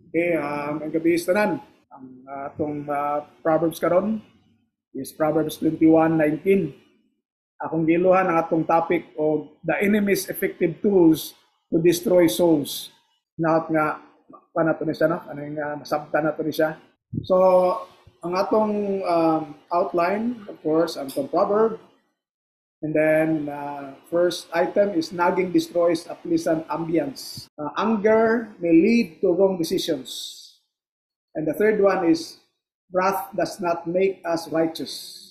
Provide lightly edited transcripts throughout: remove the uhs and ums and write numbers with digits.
Okay, ang gabi is tanan. Ang atong Proverbs karon is Proverbs 21:19. Akong giluhan ang atong topic of the enemy's effective tools to destroy souls. Naot nga panato ni siya, no? Ano yung masabtan nato ni siya. So, ang atong outline, of course, ang atong proverb. And then, first item is nagging destroys a pleasant ambience. Anger may lead to wrong decisions. And the third one is wrath does not make us righteous.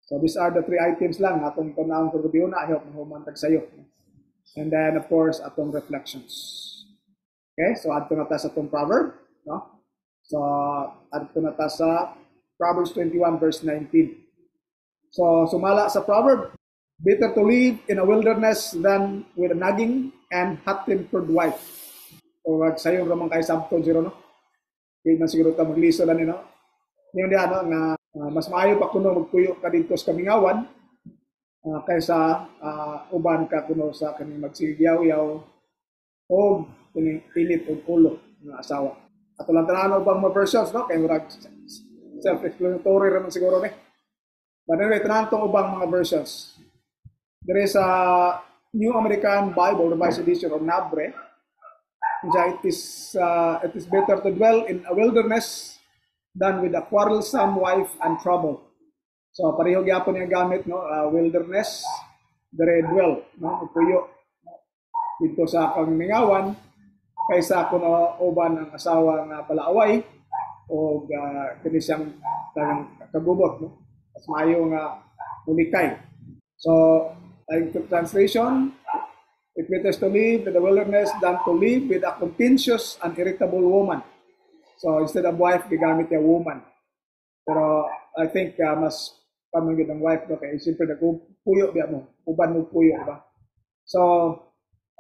So these are the three items lang atong panahon for review na. I hope mahumantag sa'yo. And then, of course, atong reflections. Okay, so ato na ta sa atong proverb. No? So, ato na ta sa Proverbs 21 verse 19. So, sumala sa proverb, better to live in a wilderness than with a nagging and hot-tempered wife. O sayong ramang kay sabto zero, no? Hindi na siguro ta magliso lang, no? Yung diyan, no, nga mas maayo pa kuno magpuyo ka dito sa kamingawan kaysa uban ka kuno sa kaning magsigyaw-yaw o kining pilit og ulo ng asawa. Ato lang tanan ubang mga versions, no? Kay murag self-explanatory raman siguro ni. But anyway, tanan tong ubang mga versions. There is a New American Bible, Revised Edition, or NABRE. It is better to dwell in a wilderness than with a quarrelsome wife and trouble. So pareho gyapon yung gamit, no? Wilderness, there dwell, no? Puyo dito sa kamingawan kaysa kuno uban ang asawa nga palaaway o kini siyang kagubot, no? Mas maayo nga mulikay. So like the translation, it better to live in the wilderness than to live with a contentious and irritable woman. So instead of wife, gigamit niya woman. Pero I think mas pamangit ang wife, no? Kaya siyempre nagpuyo biya mo, uban mo puyo, ba? So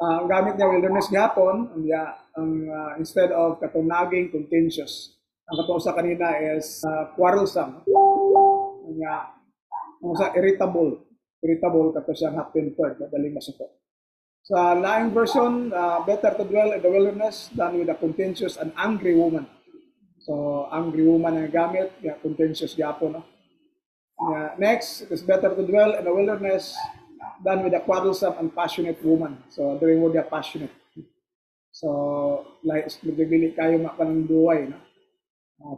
ang gamit niya wilderness gapon, instead of katunaging contentious. Ang katong sa kanina is quarrelsome. Ang sa irritable kato siyang hot-tempered, madaling masuko. Sa laing version, better to dwell in the wilderness than with a contentious and angry woman. So, angry woman ang gamit, contentious gyapon, no? Next, it is better to dwell in the wilderness than with a quarrelsome and passionate woman. So, during word passionate. So, like, magbibili kayo mapananduway, no?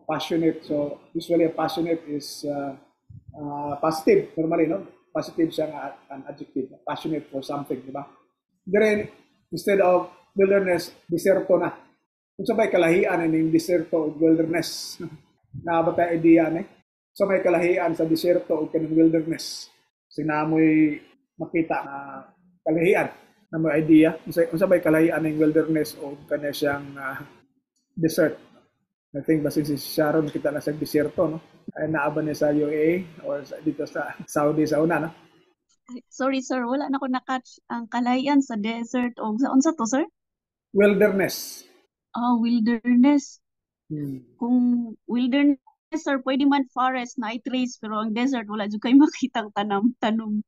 Passionate. So, usually a passionate is positive, normally, no? Positive siya nga an adjective, passionate for something, di ba? Then, instead of wilderness, deserto na. Kung sa may kalahian ng deserto o wilderness, nakabata idea na. So may kalahian sa deserto o kanang wilderness. Sinamoy makita na kalahian na may idea. Kung sa may kalahian ng wilderness o kanya siyang desert. I think basin si Sharon kita na sa deserto, no? Ay naaban niya sa UAE or dito sa Saudi sa una, no? Sorry sir, wala na ko na-catch ang kalayan sa desert o sa unsa to sir? Wilderness. Wilderness. Kung wilderness sir, pwede man forest na i-trace pero ang desert wala jud kay makitang tanom.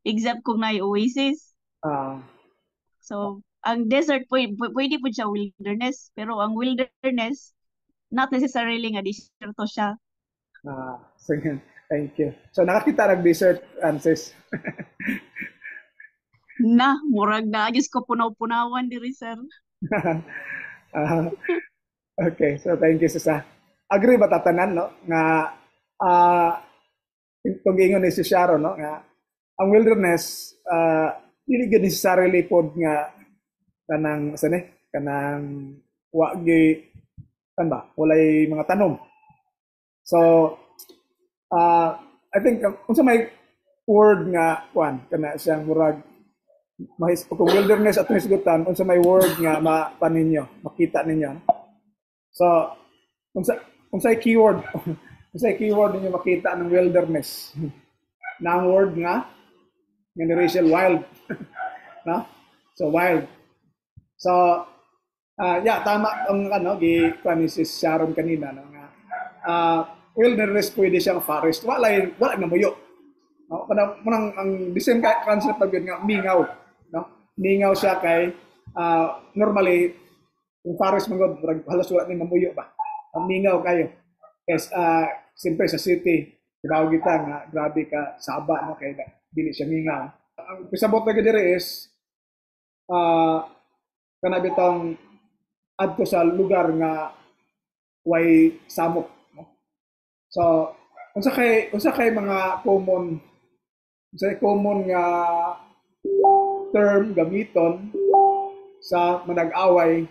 Except kung na oasis. So, ang desert pwede po siya wilderness pero ang wilderness not necessarily nga deserto siya. Sige. Thank you. So, nakakita nag-desert, Anses? Murag na. Diyos ko, punaw-punawan diri, sir. Okay. So, thank you, Sisa. Agree ba tatanan, no? Nga, itong ingon ni si Sharon, no? Nga, ang wilderness, hindi ka necessarily pod nga kanang wagi, kan ba? Walay mga tanom. So, I think kung sa may word nga kana siyang murag kung wilderness at hisgutan kung sa may word nga makita ninyo. So kung sa keyword ninyo makita ng wilderness na ang word nga Racial wild. No? So wild. So tama ang ni si Sharon kanina, no, nga wilderness pwede siyang forest. Wala na muyo. No? Kanang ang same concept pag nga mingaw, no? Mingaw siya kay normally Yung Fares mangod, halos wala ni mamuyo ba? Ang mingaw kayo. Yes, siyempre sa city, tawag kita nga, grabe ka, saba, no? Kaya dili siya mingaw. Ang pisabot na dire is, kanabitang adto sa lugar nga way samok. No? So, unsa kay mga common nga term gamiton sa manag-away,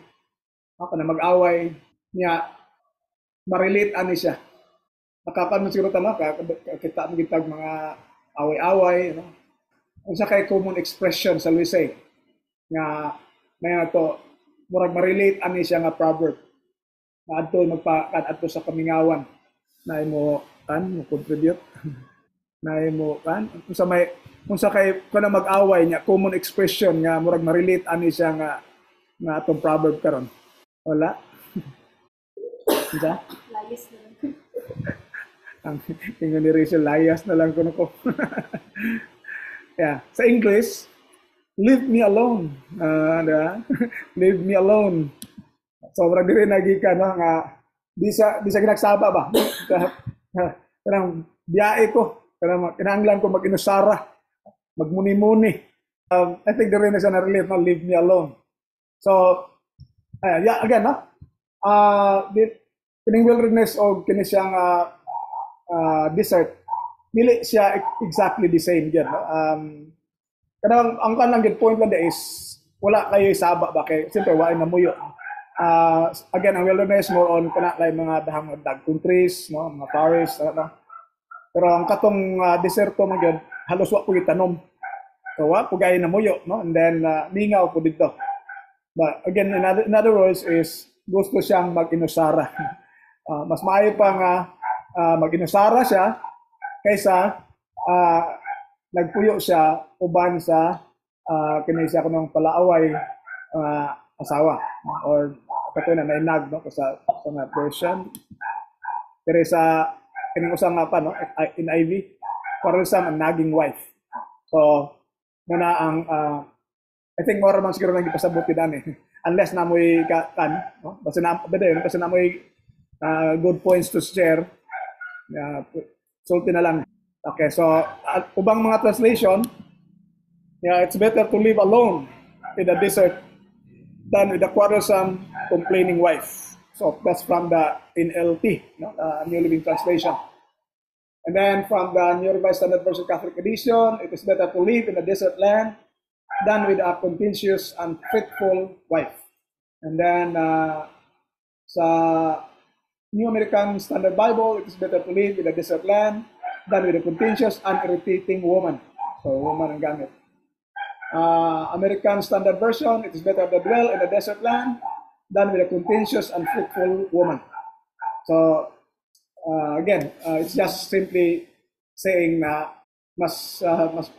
na mag-away niya, ma-relate ani siya. Nakakanon siguro tama ka, kita mo gitag mga away-away, no? Unsa kay common expression sa Luisay nga na to, murag ma-relate ani siya nga proverb. Na adto adto sa kamingawan na mo mo contribute na mo unsa kay kana mag-away niya, common expression nga murag ma-relate ani siya nga atong proverb karon. Wala. Unsa? Layas na lang. Ang tingin ni Rachel, layas na lang ko. Yeah. Sa English, leave me alone. Leave me alone. Sobrang diri nagika no nga di sa ginagsaba ba. Kanang biyae ko, kanang kinahanglan ko mag-inusara, magmuni-muni. I think diri na siya na-relate na leave me alone. So, yeah, again, no? Kining wilderness o kini siyang desert, dili siya exactly the same yan. No? Kanang ang kanang good point lang is wala kayo saba ba kay siyempre wala na muyo. Again, ang wilderness more on kana lay mga dahang dagkong trees, no, mga forest, no? Pero ang katong deserto man gyud halos wa ko itanom. So wa ko gay na muyo, no? And then mingaw ko dito. But again, in other words is gusto siyang mag-inusara. Mas maayo pa nga mag-inusara siya kaysa nagpuyo siya uban sa kini siya kunong palaaway asawa or katoy na nainag no sa mga version pero sa kining usa nga pa no in IV para sa naging wife. So muna ang I think more man siguro nang ipasabot din unless na mo'y no? Basta na mo'y good points to share. Sulti na lang. Okay, so ubang mga translation, yeah, it's better to live alone in the desert than with a quarrelsome, complaining wife. So that's from the NLT, no? New Living Translation. And then from the New Revised Standard Version Catholic Edition, it is better to live in a desert land than with a contentious and faithful wife. And then sa New American Standard Bible, it is better to live in a desert land than with a contentious and irritating woman. So woman ang gamit. American Standard Version, it is better to dwell in a desert land than with a contentious and fruitful woman. So again, it's just simply saying na mas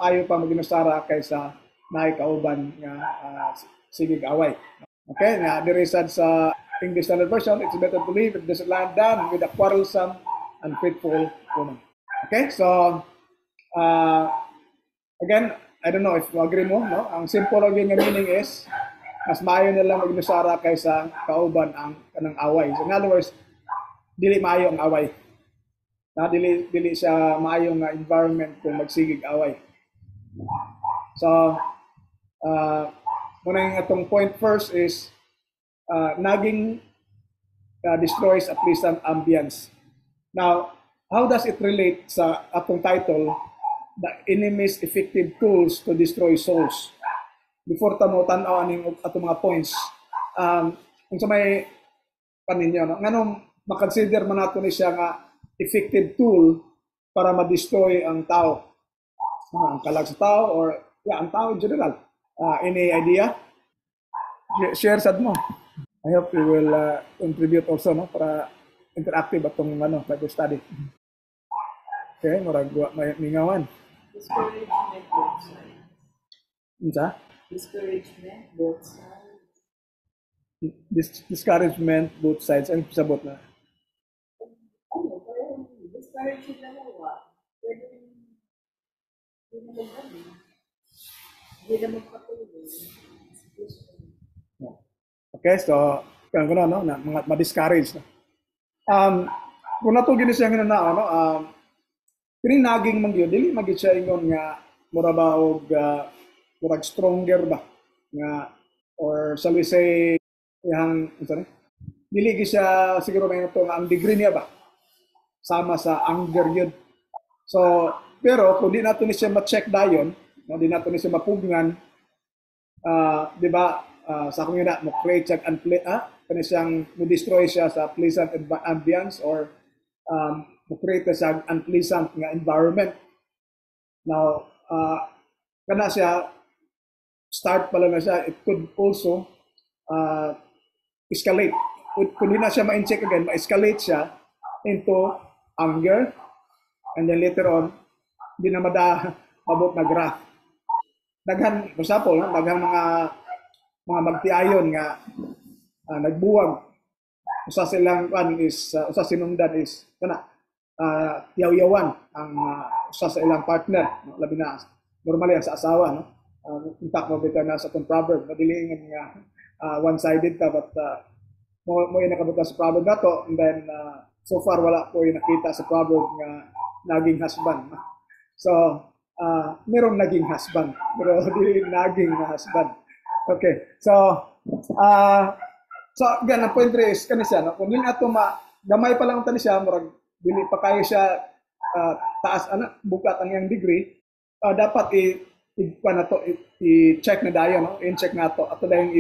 ayo pa mag-inusara kaysa naikauban nga sigig away. Okay, na diresad sa English Standard Version, it's better to live in the desert land than with a quarrelsome and faithful woman. Okay, so again, I don't know if you agree mo, no? Ang simple lang yung meaning is mas maayo nilang mag-inusara kaysa kauban ang kanang away. So in other words, dili maayo ang away. Dili siya maayo nga environment kung magsigig away. So muna yung atong point first is naging destroys a pleasant ambience. Now, how does it relate sa atong title, The Enemy's Effective Tools to Destroy Souls? Before tamo tan-aw aning atong mga points, kung sa may paninyo, no? Nganong makonsider man nato ni siya nga effective tool para ma-destroy ang tao, ang kalag sa tao or ang tao in general. Any idea? Share sad mo. I hope you will contribute also, no, para interactive atong Bible study. Okay, murag may mingawan. Discouragement both sides. Unsa? Discouragement both sides. Discouragement both sides. Ang sabot na? Parang discouragement na nawa. Pwede hindi na magdami. Hindi na magpatuloy. Okay, so kaya no, na mga ma-discourage. No? Kung natugin siya nga na, ano, kining naging man gyud dili magid siya ingon nga mura ba og murag stronger ba nga or shall we say yang sorry dili gyud siya siguro may to nga ang degree niya ba sama sa anger yun. So pero kung di nato ni siya ma-check dayon, no, di nato ni siya mapugnan, di ba, sa akong yun mo create siya kani siyang mo destroy siya sa pleasant ambience or mo-create sa unpleasant nga environment. Now, kana siya, start pala na siya, it could also escalate. Kung hindi na siya ma-incheck again, ma-escalate siya into anger, and then later on, hindi na mabot na wrath. Daghan, for example, daghan mga magtiayon nga nagbuwag. Usa silang usa sinundan is kana yaw-yawan ang usa sa ilang partner, no? Labi na normally ang sa asawa, no. In fact mo bitaw na sa tong proverb madilingan nga one-sided ka, but mo nakabuta sa proverb nato, and then so far wala ko nakita sa proverb nga naging husband, no? So merong naging husband pero dili naging husband. Okay, so again, ang point is kani siya, no? Kung dili ato gamay pa lang tani siya, murag dili pa kayo siya taas bukat ang iyang degree, dapat i-check na dayon, no? In-check nato ato dayon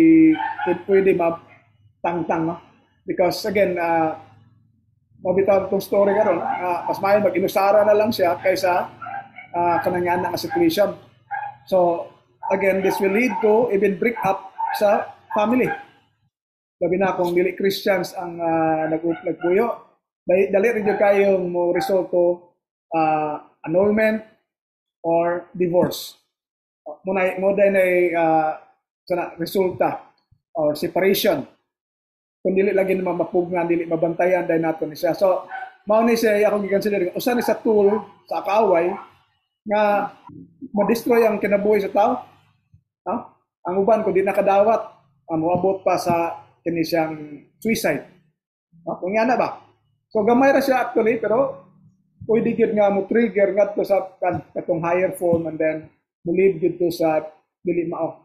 pwede mabtangtang, no? Because again, mabitaw itong story karon, mas maayo mag-inusara na lang siya kaysa kanang nga situation. So again, this will lead to even break up sa family. Labi na kung dili Christians ang nagpuyo, dali rin yung kayong mo result to annulment or divorce. Mo din ay resulta or separation. Kung dili lagi naman mapugnan, dili mabantayan dahil nato ni siya. So, mao ni siya akong gikonsider usa ni sa tool sa kaaway nga ma-destroy ang kinabuhi sa tao. No? Ang uban kung di nakadawat, moabot pa sa kini siyang suicide. No? Kung yan na ba? So gamay ra siya actually, pero pwede gyud nga mo trigger ngadto sa katong higher form, and then mo lead gyud to sa dili mao.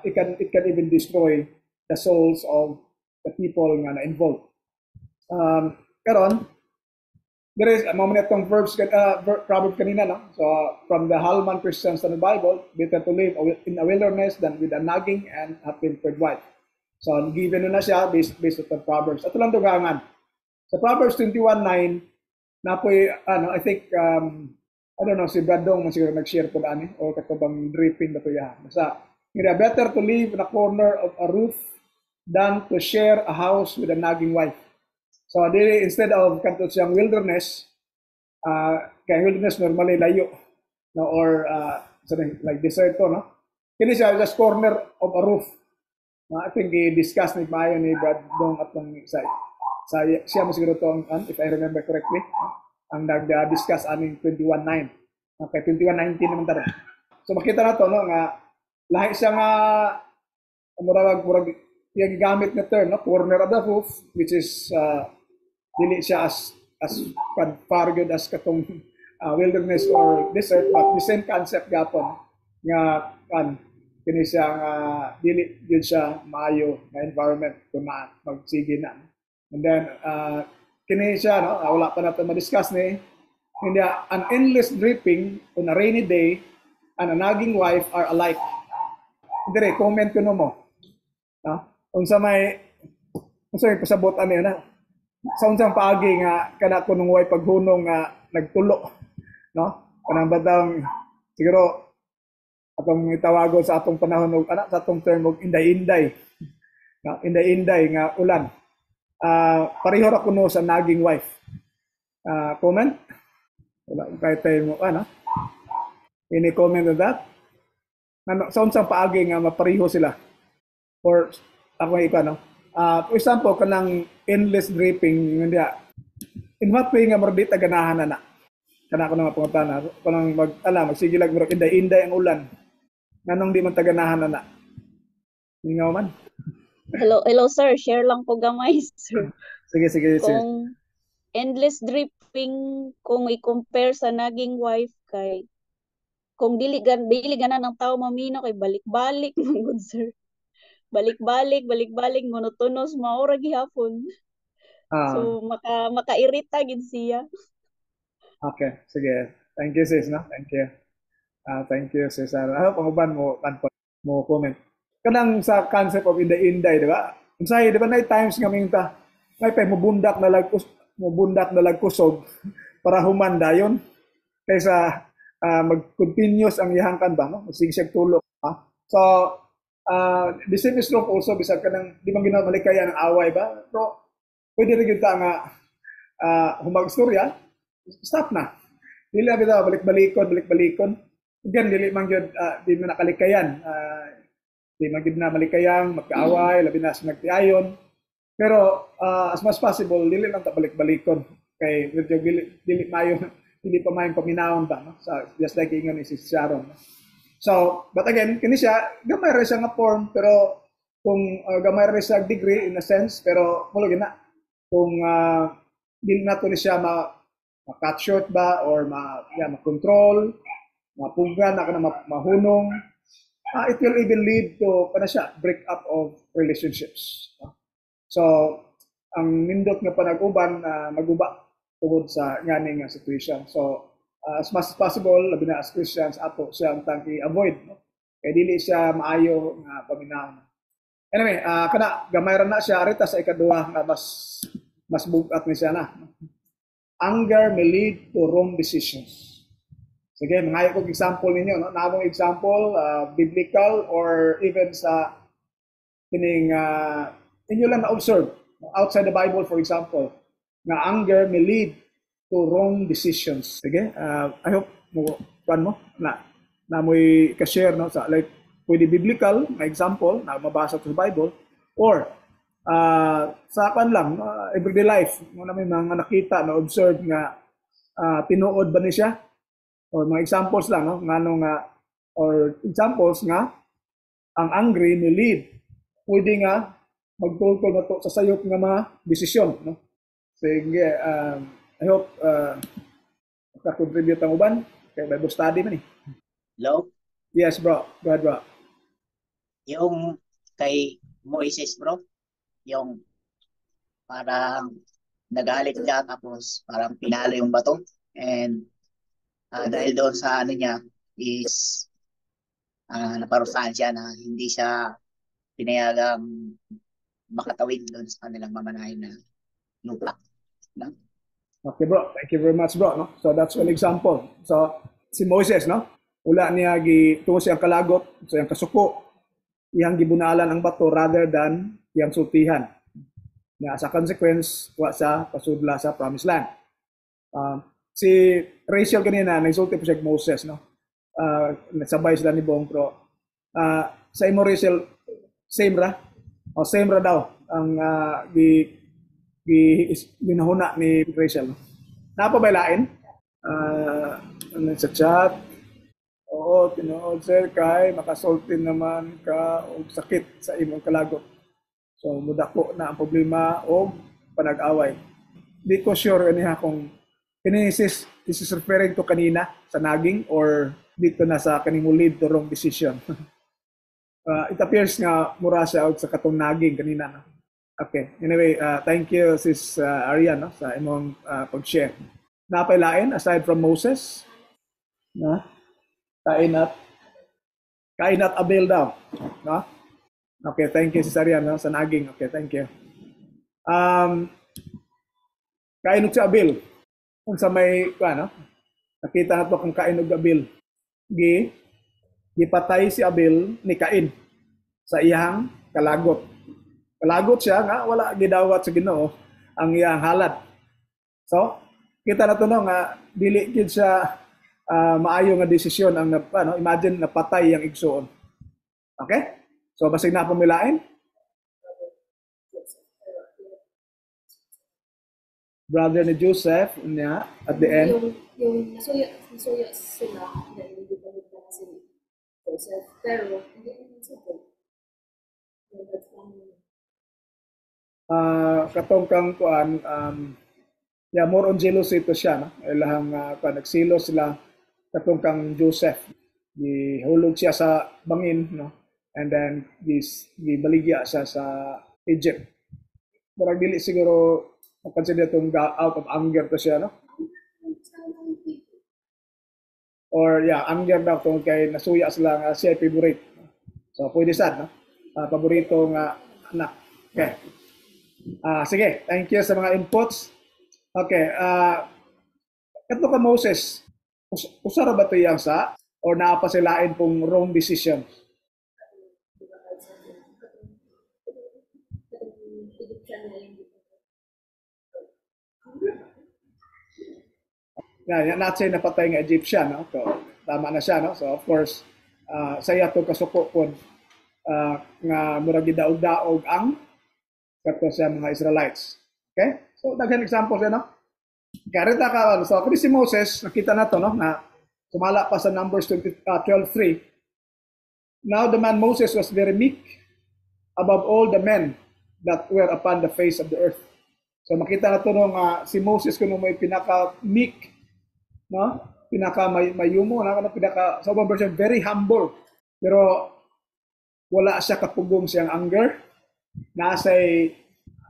It can even destroy the souls of the people nga na involved. Karon there is a moment itong proverb kanina, no? So from the Hallman Christian Standard Bible, better to live in a wilderness than with a nagging and half-tempered wife. So given na siya based on Proverbs. Ato lang dugangan. Sa Proverbs 21:9, napoy I think I don't know si Bradong man siguro nag-share po ani o katubang dripping ba to ya. Basta better to live in a corner of a roof than to share a house with a nagging wife. So instead of kanto siyang wilderness, kaya wilderness normally layo, no, or like desert to, no. Kini siya just corner of a roof. I think i-discuss ni Mayo ni Brad Dong at siya mo siguro to, if I remember correctly, ang nag-discuss aning 21:9. Okay, 21:19 naman taro. So makita na to, no, nga lahi siya nga murag yung gamit na term, no, corner of the roof, which is dili siya as far good as katong wilderness or desert, but the same concept gapon nga kini siya dili gyud siya maayo na environment kung magsige na. And then kini siya, no, wala pa natin ma-discuss ni hindi an endless dripping on a rainy day and a nagging wife are alike. Dire comment ko no mo. Unsa may pasabot ani na sa unsang paagi nga kana kunong way paghunong nga nagtulo, no, kanang batang siguro atong itawagon sa atong panahon og sa atong term og inday-inday, no, inday-inday nga ulan. Pareho ra kuno sa nagging wife. Comment wala kay tayo mo any comment on that sa unsang paagi nga mapareho sila or ako ipa, no? For example, kanang endless dripping, hindi in what way nga marbit ganahan na kana ko na mapungutana kanang magsige lag murag inday-inday ang ulan nganong di man taganahan na ningaw man Hello sir, share lang po gamay sir. Sige, sige, sis. Kung endless dripping, kung i-compare sa naging wife kay, kung dili ganan ng tao mamino kay balik-balik mangod sir. Balik-balik, monotonos maura gihapon. Ah, So makairita gid siya. okay, sige. Thank you, sis, no? Thank you. Thank you, sis. Panguban mo, mo comment. Kanang sa concept of inday-inday, di ba? Unsay, di ba na times nga minta, may pa mubundak na lagkusog para human dayon kaysa mag-continuous ang ihangkan ba, no? Sigsig tulo. Ha? So, the same is true also bisag kanang di man ginamalikaya ng away ba? Pero pwede rin kita nga humag-istorya, stop na. Dili na bitaw balik-balikon. Again, dili man gyud di man nakalikayan. Di man gyud na malikayang magkaaway, labi na sa nagtiayon. Pero as much possible dili lang ta balik-balikon kay medyo dili mayo dili pa mayong paminawon ba, no? So, just like ingon ni si Sharon. No? So, but again, kini siya gamay ra siya nga form pero kung gamay ra siya degree in a sense pero mulo gina kung dili nato ni siya ma-cut short ba or ma-control, mapugan na ka na mahunong, it will even lead to break up of relationships. So, ang nindot nga panag-uban maguba tungod sa ngani nga situation. So, as much as possible, labi na as Christians, ato siyang tangki avoid. No? Kaya dili siya maayo nga paminahon. Anyway, kana gamay ra na siya arita sa ikaduha nga mas bugat ni siya na. Anger may lead to wrong decisions. Sige, mga kong example ninyo, no? Namong example, biblical or even sa kining inyo lang na-observe. Outside the Bible, for example, na anger may lead to wrong decisions. Sige, I hope mo na mo'y ka-share, no? Sa, like, pwede biblical na example na mabasa sa Bible or sa kan lang, everyday life, mo na may mga nakita, na observe nga tinuod ba ni siya? Or mga examples lang, no? Or examples nga, ang angry may lead. Pwede nga magtultol na to sa sayop nga mga desisyon, no? Sige, I hope makakontribute ang uban kay Bible study man eh. Hello? Yes, bro. Go ahead, bro. Yung kay Moises, bro, yung parang nagalit siya tapos parang pinalo yung bato and dahil doon sa ano niya is naparusahan siya na hindi siya pinayagang makatawid doon sa kanilang mamanahin na lupa. No? Okay, bro. Thank you very much, bro. No? So that's one example. So si Moses, no? Ula niya tungo siyang kalagot, siyang kasuko, iyang gibunalan ang bato rather than iyang sultihan. Na sa consequence, wa sa pasudla sa promised land. Si Rachel kanina, nagsulti po siya Moses, no? Nagsabay sila ni Bong, pero sa imo Rachel, same ra? O same ra daw ang ginahuna ni Rachel. No? Napabailain? Sa chat, oo, tinuod sir, kay makasulti naman ka og sakit sa imong kalagot. So, mudako na ang problema o panag-away. Di ko sure niya kung this is referring to kanina sa naging or dito na sa kanimo lead to wrong decision. It appears nga mura siya sa katong naging kanina. No? Okay. Anyway, thank you sis Arian, no? Sa imong pag-share. Napailain aside from Moses, no? Kainat Abel daw, no? Okay, thank you sis Arian, no? Sa naging. Okay, thank you. Kainot si Abel. Kung sa may ano, nakita nato kung kainog Abel. Gipatay si Abel ni Cain sa iyang kalagot. Kalagot siya nga wala gidawat sa Ginoo ang iyang halad. So, kita na to no nga dili gid siya maayo nga desisyon ang imagine napatay ang igsoon. Okay? So basig na pamilain. Brother ni Joseph niya at the end. Yung nasuya sila na hindi pa nila si Joseph. Pero hindi naman sila. katong kang kuan yeah, more on jealousy to siya, no? Ilahang nagsilo sila katong kang Joseph. Gihulog siya sa bangin, no? And then gibaligya siya sa Egypt. Murag dili siguro consider itong out of anger to siya, no? Or yeah, anger daw tungkol kay nasuya sila nga siya favorite. So pwede sad, no? Paborito nga anak. Okay. Sige, thank you sa mga inputs. Okay, kato ka Moses, usara ba ito yang sa or naapasilain pong wrong decision? Yan, natin napatay nga Egyptian, no? So, tama na siya, no? So, of course, saya to kasuko po nga murag gidaog-daog ang kato sa mga Israelites. Okay? So, daghan example siya, no? Karita ka, so, kung si Moses, nakita na to, no? Na sumala pa sa Numbers 12:3. Now the man Moses was very meek above all the men that were upon the face of the earth. So, makita na to, no, nga si Moses kuno may pinaka-meek, no? Pinaka-mayumo, pinaka, sa ubang version, very humble. Pero, wala siya kapugong siyang anger. Nasa'y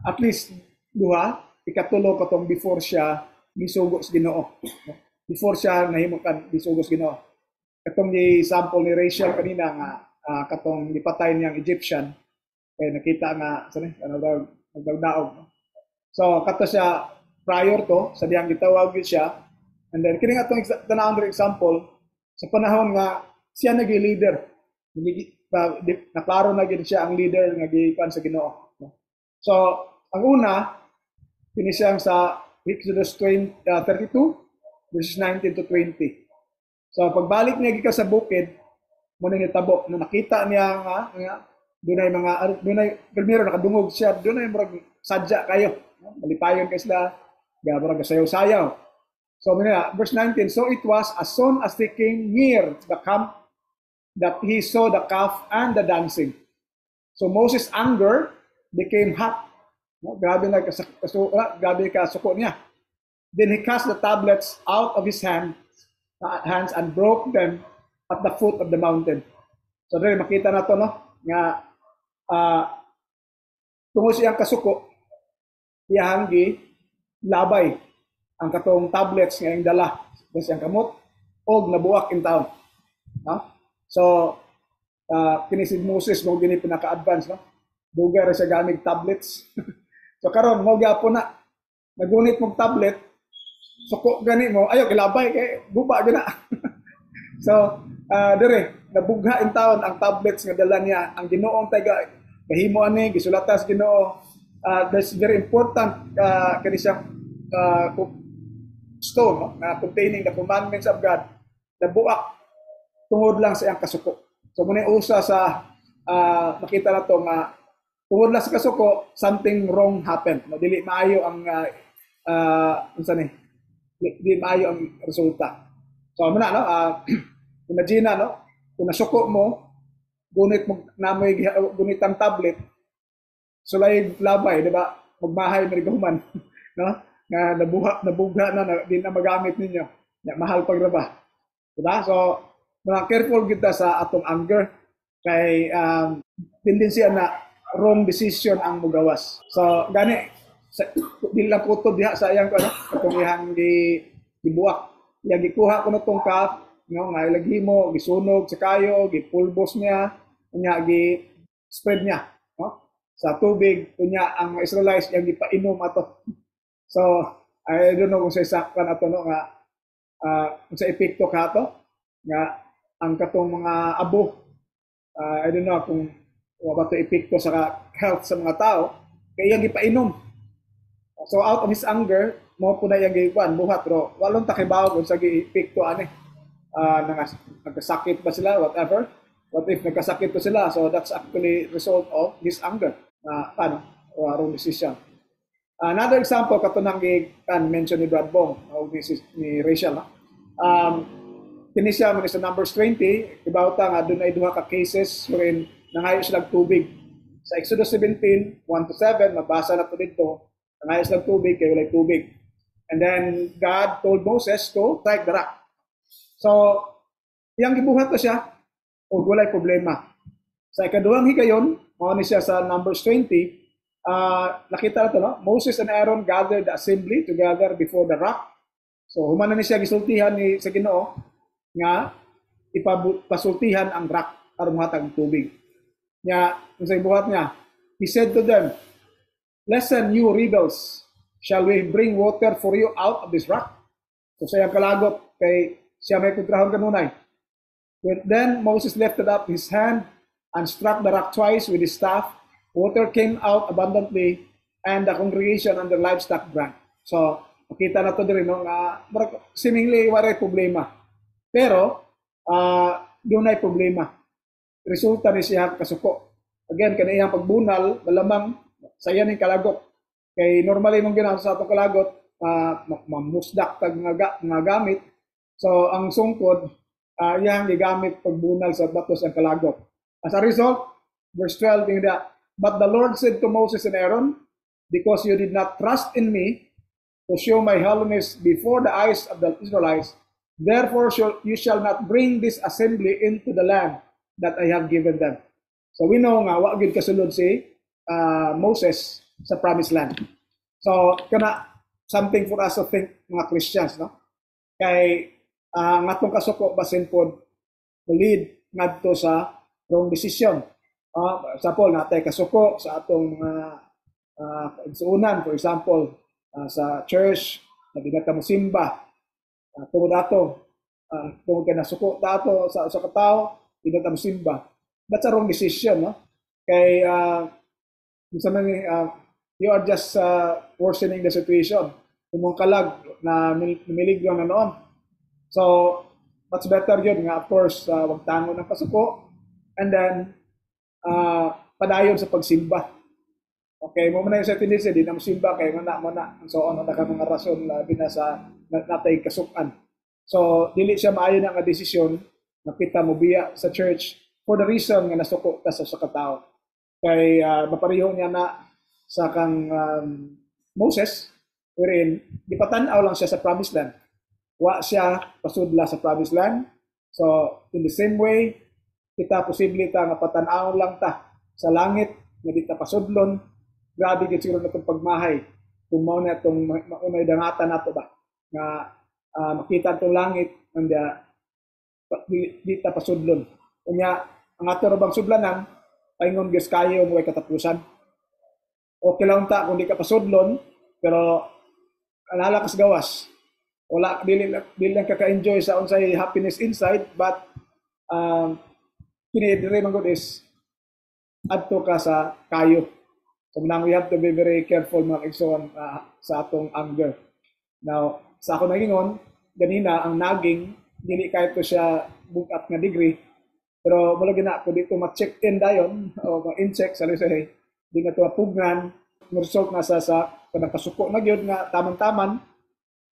at least duha, ikatulo katong before siya gisugo sa Ginoo. Before siya nahimukan gisugo sa Ginoo. Katong ni sample ni Rachel kanina nga katong gipatay niyang Egyptian, kay nakita nga nagdaog. So kato siya prior to sa diyang gitawag siya, and then kini atong tanawon example sa panahon nga siya nagi-leader. Naklaro na gid siya ang leader nga gikan sa Ginoo. So ang una, pinisiyang sa Exodus 32, verses 19 to 20. So, pagbalik niya gikan sa bukid, muna ni tabo, na nakita niya nga, primero nakadungog siya, doon ay marag sadya kayo. Malipayon kayo sila, marag sayaw-sayaw. So, verse 19, so it was as soon as they came near the camp that he saw the calf and the dancing. So, Moses' anger became hot. Grabe ka suko niya. Then he cast the tablets out of his hands and broke them at the foot of the mountain. So dere makita na to, no, nga tungod siyang kasuko, iyang labay ang katong tablets nga yung dala sa siyang kamot og nabuak in town, no? So kini si Moses mo gini pinaka-advance, no? Dugar siya gamig tablets. So karon mo gyapon na nagunit mong tablet, suko gani mo, ayo kilabay kay guba gina. So dire nabugha in town ang tablets nga dala niya, ang Ginoong taga kahimo ani gisulata sa Ginoo. That's very important kani siya stone, no, na containing the commandments of God, nabuak tungod lang sa iyang kasuko. So muna usa sa makita na to nga tungod lang sa kasuko, something wrong happened. No, dili maayo ang dili maayo ang resulta. So muna, no, imagine, no, kung nasuko mo, gunit mo namoy gunitang tablet, sulay labay, di ba? Magmahay marigahuman, no? Nga nabugha na di na magamit ninyo. Ya, mahal pagraba. Diba? So, careful kita sa atong anger kay tendency na wrong decision ang mugawas. So gani dili lang putod diha sa iyang katong ihang gibuak. Iya gikuha ko nitong cup, no, nga ilaghi mo, gisunog sa kayo, gipulbos niya, unya gi-spread niya, no, sa tubig, unya ang Israelites yang gipainom ato. So I don't know kung sa sakpan ato, no, nga kung sa epekto ka to nga ang katong mga abo, I don't know kung ba ito epekto sa health sa mga tao, kaya iyang gipainom. So out of his anger, mo po na iyang giwan, buhat, pero walong takibaw kung sa epekto ani. Nagkasakit ba sila, whatever. What if nagkasakit po sila? So that's actually result of his anger. Wrong decision. Another example, katunang mention ni Brad Bong, ni Rachel. Tinisya mo sa Numbers 20, ibawta nga doon ay duha ka cases wherein nangayo sila tubig. Sa Exodus 17, 1-7, mabasa na to dito, ang ayos ng tubig, kaya walay tubig. And then God told Moses to strike the rock. So, iyang gibuhat na siya, o walay problema. Sa ikaduhang higayon, mao ni siya sa Numbers 20, nakita na to, no? Moses and Aaron gathered the assembly together before the rock. So, humana ni siya gisultihan ni sa Ginoo nga ipasultihan ang rock aron matag tubig. Nya, sa ibuhat niya, he said to them, "Listen, you rebels, shall we bring water for you out of this rock?" So sayang kalagot kay siya may kontrahon kanunay. Then Moses lifted up his hand and struck the rock twice with his staff. Water came out abundantly, and the congregation and the livestock drank. So makita na to din no nga seemingly wala problema. Pero doon ay problema. Resulta ni siya kasuko. Again, kaniyang pagbunal, malamang saya ning kalagot. Kay normally nung ginawa sa atong kalagot, mamusdak tag nga gamit. So ang sungkod, iyang gigamit pagbunal sa batos ang kalagot. As a result, verse 12, yung "But the Lord said to Moses and Aaron, because you did not trust in me to show my holiness before the eyes of the Israelites, therefore you shall not bring this assembly into the land that I have given them." So we know nga, wa gyud kasulod si Moses sa promised land. So kana something for us to think, mga Christians, no? Kay ang atong kasuko basin pod lead ngadto sa wrong decision. Sa Paul natay kasuko sa atong igsuunan, for example, sa church na binata mo simba, tungod ato tungod ka nasuko dato sa katao, binata mo simba. That's a wrong decision, no? Kay you are just worsening the situation. Kumong kalag na miligro na noon. So, much better yun nga, of course, wag tango ng kasuko, and then padayon sa pagsimba. Okay, mo na yung sa tendency, di na mo simba, kay mana, so ano na ka mga rason, labi na sa natay kasukan. So, dili siya maayo na nga desisyon, nakita mo biya sa church, for the reason nga nasuko ta sa katao. Kay mapareho niya na sa kang Moses, wherein gipatan-aw lang siya sa promised land. Wa siya pasudla sa promised land. So, in the same way, kita posible ta nga patan-aw lang ta sa langit nga di ta pasudlon. Grabe gid siguro natong pagmahay kung mao na itong maunay dangatan nato ba nga makita itong langit and di ta pasudlon. Unya ang ato ra bang sudlanan paingon ges kayo mo katapusan. Okay lang ta kung di ka pasudlon, pero alala kas gawas. Wala dili lang ka-enjoy sa unsay happiness inside, but kini dire man gud is adto ka sa kayo. So now we have to be very careful mga igsoon sa atong anger. Now, sa ako nagingon, ganina ang naging dili kay to siya bukat nga degree. Pero wala gina ko dito ma-check in dayon o ma-incheck sa lisay. Di na to pugnan, result na sa kanang kasuko na gyud nga taman-taman,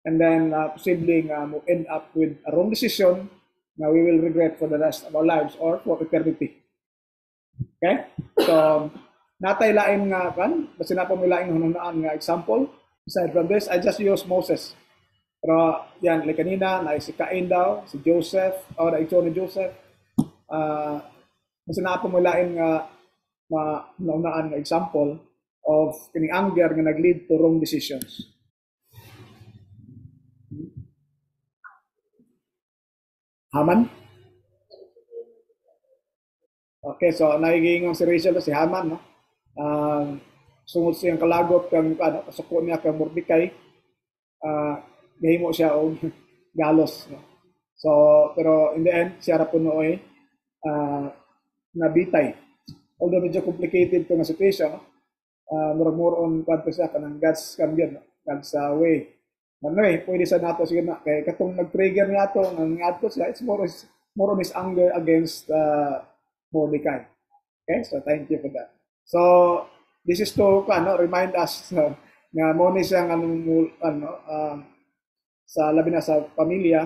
and then posibleng mo end up with a wrong decision na we will regret for the rest of our lives or for eternity. Okay? So, natay lain nga basta na po may laing hununaan nga example. Aside from this, I just use Moses. Pero yan, like kanina, si Cain daw, si Joseph, o na-ito ni Joseph. Basta na po may lain nga hununaan nga example of kining anger nga nag-lead to wrong decisions. Haman? Okay, so naigingon si Rachel si Haman, no? Sungod siyang kalagot kang kasuko niya kang Mordecai, gahimo siya og galos, no? So pero in the end siya ra punoy nabitay. Although medyo complicated to nga situation, no? More on kwanto siya kanang God's cambion, no? God's way. Anyway, pwede sa nato sige na kay katong nag-trigger niya ato nang ato siya, it's more on his anger against Mordecai. Okay, so thank you for that. So this is to remind us nga mo ni siya sa labi na sa pamilya,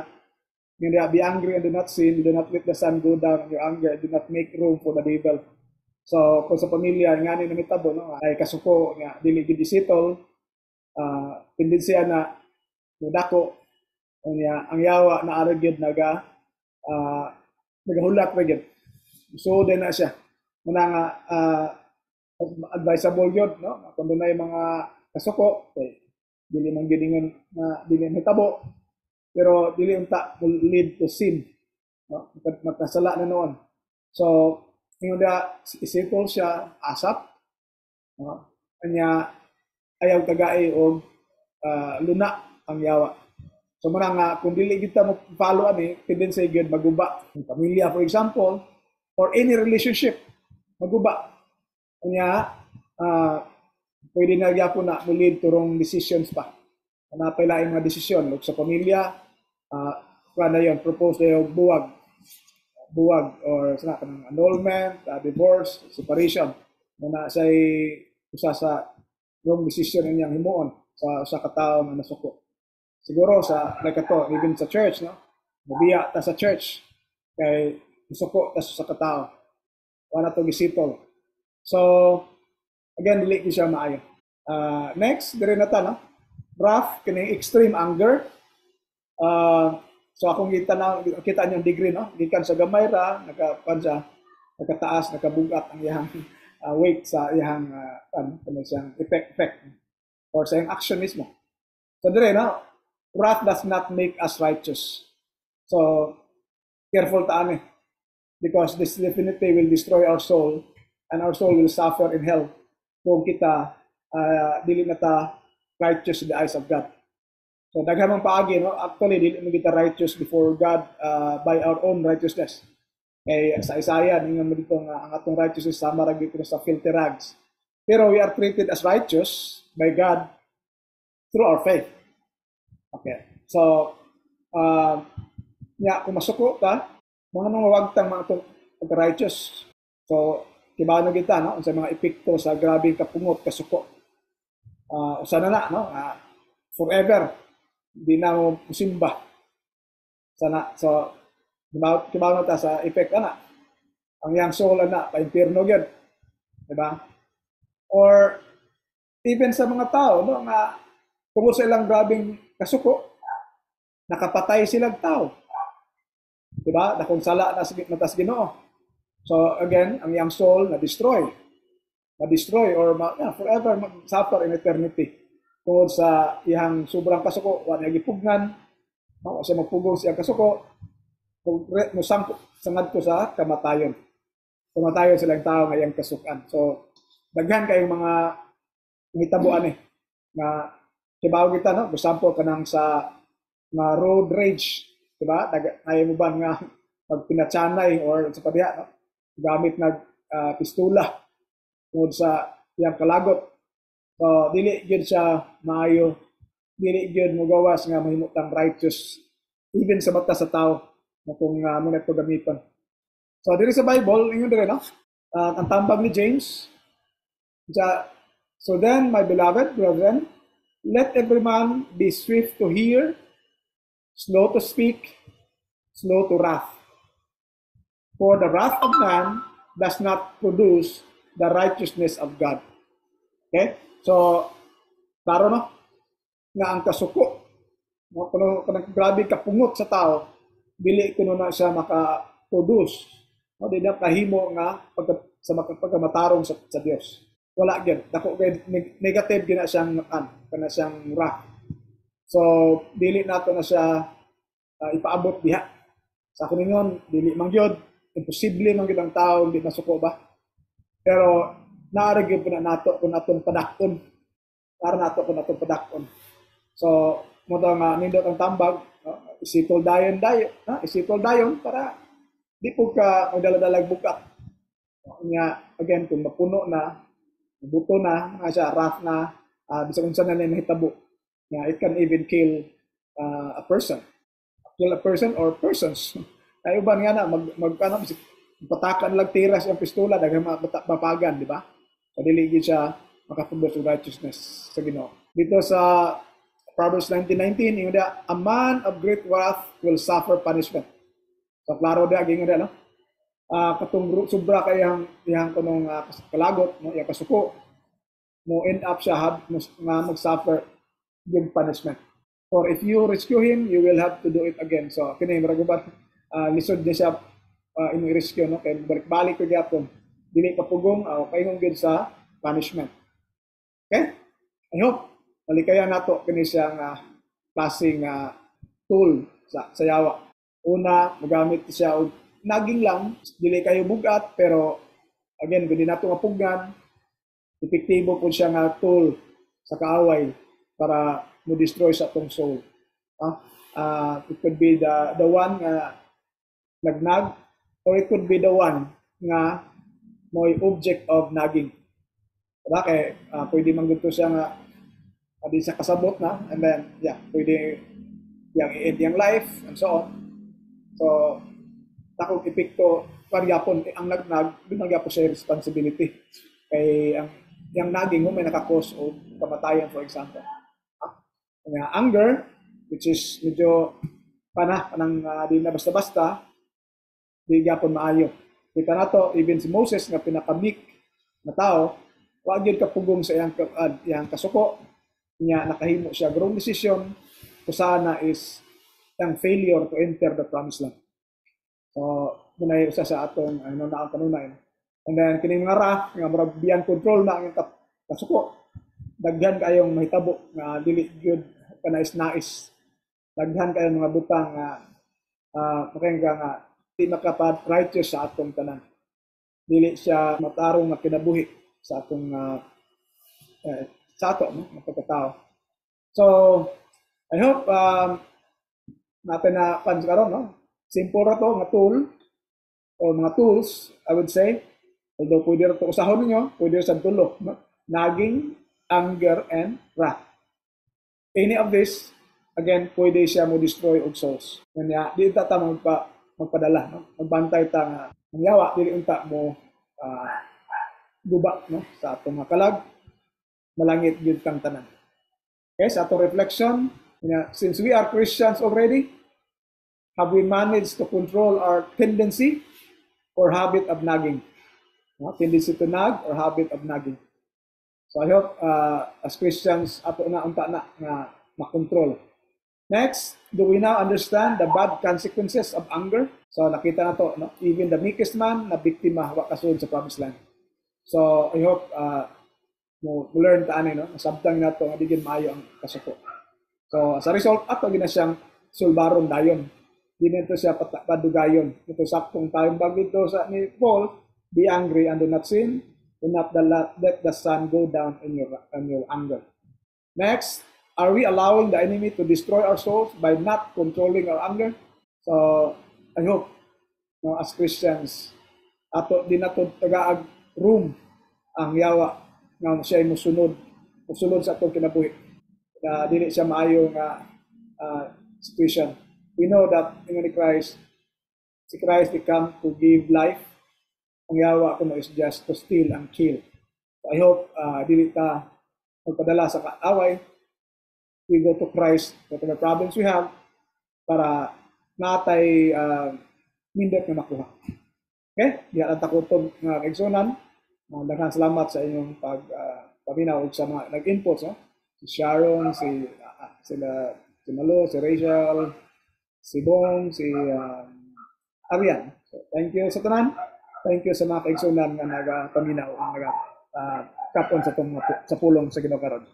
be angry and do not sin, do not let the sun go down in your anger, do not make room for the devil. So kung sa pamilya nga ni namitabo no ay kasuko nga dili gid isitol, tendensiya na mudako unya ang yawa na ara gyud nagahulak ra gyud. So din na siya. Muna nga advisable gyud no kung dunay mga kasuko dili man gyud nga dili hitabo pero dili unta will lead to sin no magkasala na noon. So ingon da isipol siya asap no anya ayaw tagai og luna ang yawa. So muna nga kung dili kita mo follow ani tendency gyud maguba ang pamilya for example or any relationship maguba anya pwede na gyapon na mo lead to wrong decisions pa. Napay laing mga desisyon lug sa pamilya kana yon propose dayo buwag or sa kanang annulment, divorce, separation muna say usa sa wrong decision niyang himuon sa katawo nga nasuko. Siguro sa like ato, even sa church, no? Mabiya ta sa church kay suko ta sa katawo. Wala to gisitol. So again dili ko siya maayo. Next, dire na ta no. Wrath kini extreme anger. So akong kita niyo degree no. Gikan sa gamay ra nakataas, nakabugat ang iyang weight sa iyang siyang effect or sa iyang action mismo. So dire no, wrath does not make us righteous. So careful ta ani because this definitely will destroy our soul and our soul will suffer in hell kung kita dili na ta righteous in the eyes of God. So daghan man paagi no, actually dili mo kita righteous before God by our own righteousness. Kay sa Isaiah ningon mo dito nga ang atong righteousness sama ra gyud sa filthy rags. Pero we are treated as righteous by God through our faith. Okay. So kung masuko ta, mga nang wag tang mga righteous. So kibano kita no sa mga epekto sa grabing kapungot kasuko. Sana na no forever di na mo musimba. Sana so kibano ta sa effect ana. Ang yang soul ana pa impierno gyud. Diba? Or even sa mga tao no nga tungod sa ilang grabing kasuko nakapatay silang tao. Diba? Dakong sala na sa Ginoo. So again, ang young soul na-destroy or forever mag-suffer in eternity. Tungod sa iyang sobrang kasuko, wala niya gipugnan, no? Kasi magpugong siya kasuko, sangad ko sa kamatayon. Kamatayon silang tao ngayang kasukan. So, daghan kayong mga ngitabuan na kibaw kita, no? For example, kanang sa road rage, diba? Ayaw mo ba nga pagpinatsanay or sa padiha, no? Gamit pistula tungod sa iyang kalagot. So, dili gyud siya maayo, dili gyud mo gawas nga mahimutang righteous even sa mata sa tao kung mo na ito gamiton. So, diri sa Bible, ingon dire no? Ang tambag ni James. So then, my beloved brethren, let every man be swift to hear, slow to speak, slow to wrath. For the wrath of man does not produce the righteousness of God. Okay? So, klaro no? Nga ang kasuko, no? Kung grabe kapungot sa tao, dili kuno na siya maka-produce. No? Di na kahimo nga pagkamatarong sa Dios. Wala gyud. Dako negative gyud na siyang wrath. So, dili nato na siya ipaabot diha. Sa kuningon, dili man gyud, imposible man gyud ang tao hindi masuko ba? Pero naara gyud po na nato kung atong padakton. Naara nato kung atong padakton. So, mo nga nindot ang tambag, isitol dayon, isitol dayon para di po ka magdala-dalag bukat. Nga, again, kung mapuno na, buto na, siya, wrath na, bisa kung saan na nahitabo. It can even kill a person. Kill a person or persons. Ay uban nga na patakan lang tiras ang pistola daghang mapagan, di ba? So dili gyud siya makaproduce righteousness sa Ginoo. Dito sa Proverbs 19:19, ingon dia, a man of great wrath will suffer punishment. So klaro dia gingon dia no? katong sobra kay yang kanong kalagot no yang kasuko mo end up siya nga mag-suffer yung punishment. Or if you rescue him, you will have to do it again. So kini maragubat lisod niya siya imong rescue no kay balik-balik ko gyapon dili kapugong paingon gyud sa punishment. Okay? I hope malikayan nato kini siya nga klaseng tool sa yawa. Una, magamit siya og naging lang, dili kayo bugat pero again, gudi nato nga pugnan, epektibo po siya nga tool sa kaaway para mo destroy sa atong soul. It could be the one nga nagnag or it could be the one nga mo'y object of nagging. Diba? Kaya pwede manggusto siya nga di siya kasabot na and then pwede yang i-end yung life and so on. So takong epekto paryapon ang nagnag doon nagyapon siya responsibility kay ang nagging mo may nakakos o kamatayan for example. Anger which is medyo panang di na basta-basta di gyapon maayo. Kita nato even si Moses nga pinakamik na tao wa gyud kapugong sa iyang kasuko niya nakahimo siya wrong decision kusana is ang failure to enter the promised land. So munay usa sa atong naang kanunay. And then kining nga murag beyond control na ang kasuko daghan kayong mahitabo nga dili gyud kanais-nais. Daghan kayong mga butang nga makengga nga di makapat-righteous sa atong tanan. Dili siya matarong nga kinabuhi sa atong sa ato mga pagkatao. So I hope natin na fans karon no. Simple ra to nga tool o mga tools I would say. Although pwede ra to usahon ninyo, pwede sa tulo, no? Nagging, anger and wrath. Any of this again pwede siya mo destroy og souls. Kanya di ta magpadala no. Magbantay ta nga ang yawa dili unta mo guba no sa atong mga kalag malangit gyud kang tanan. Okay, sa atong reflection, since we are Christians already, have we managed to control our tendency or habit of nagging? Tendency to nag or habit of nagging. So I hope as Christians ato na unta na nga makontrol. Next, do we now understand the bad consequences of anger? So nakita na to, no? Even the meekest man na biktima wa kasunod sa promised land. So I hope mo learn ta ani no sabtang nato nga digin maayo ang kasuko. So as a result ato gina siyang sulbaron dayon. Dito siya padugayon. Ito saktong tayong bag dito sa ni Paul, be angry and do not sin, do not let the sun go down in your anger. Next, are we allowing the enemy to destroy our souls by not controlling our anger? So I hope no, as Christians ato di nato tagaag room ang yawa nga siya musunod sa atong kinabuhi. Dili siya maayo nga situation. We know that in Christ, si Christ come to give life. Ang yawa kuno is just to steal and kill. So I hope dili ta magpadala sa kaaway. We go to Christ, whatever problems we have, para natay nindot na makuha. Okay? Di ang takotog nga kaigsunan. Daghang salamat sa inyong paminaw sa mga nag-inputs. No? Si Sharon, si Malo, si Rachel, si Bong, si Arian. So, thank you sa tanan. Thank you sa mga kaigsunan nga nagapaminaw ang kapon sa pulong sa Ginoo karon.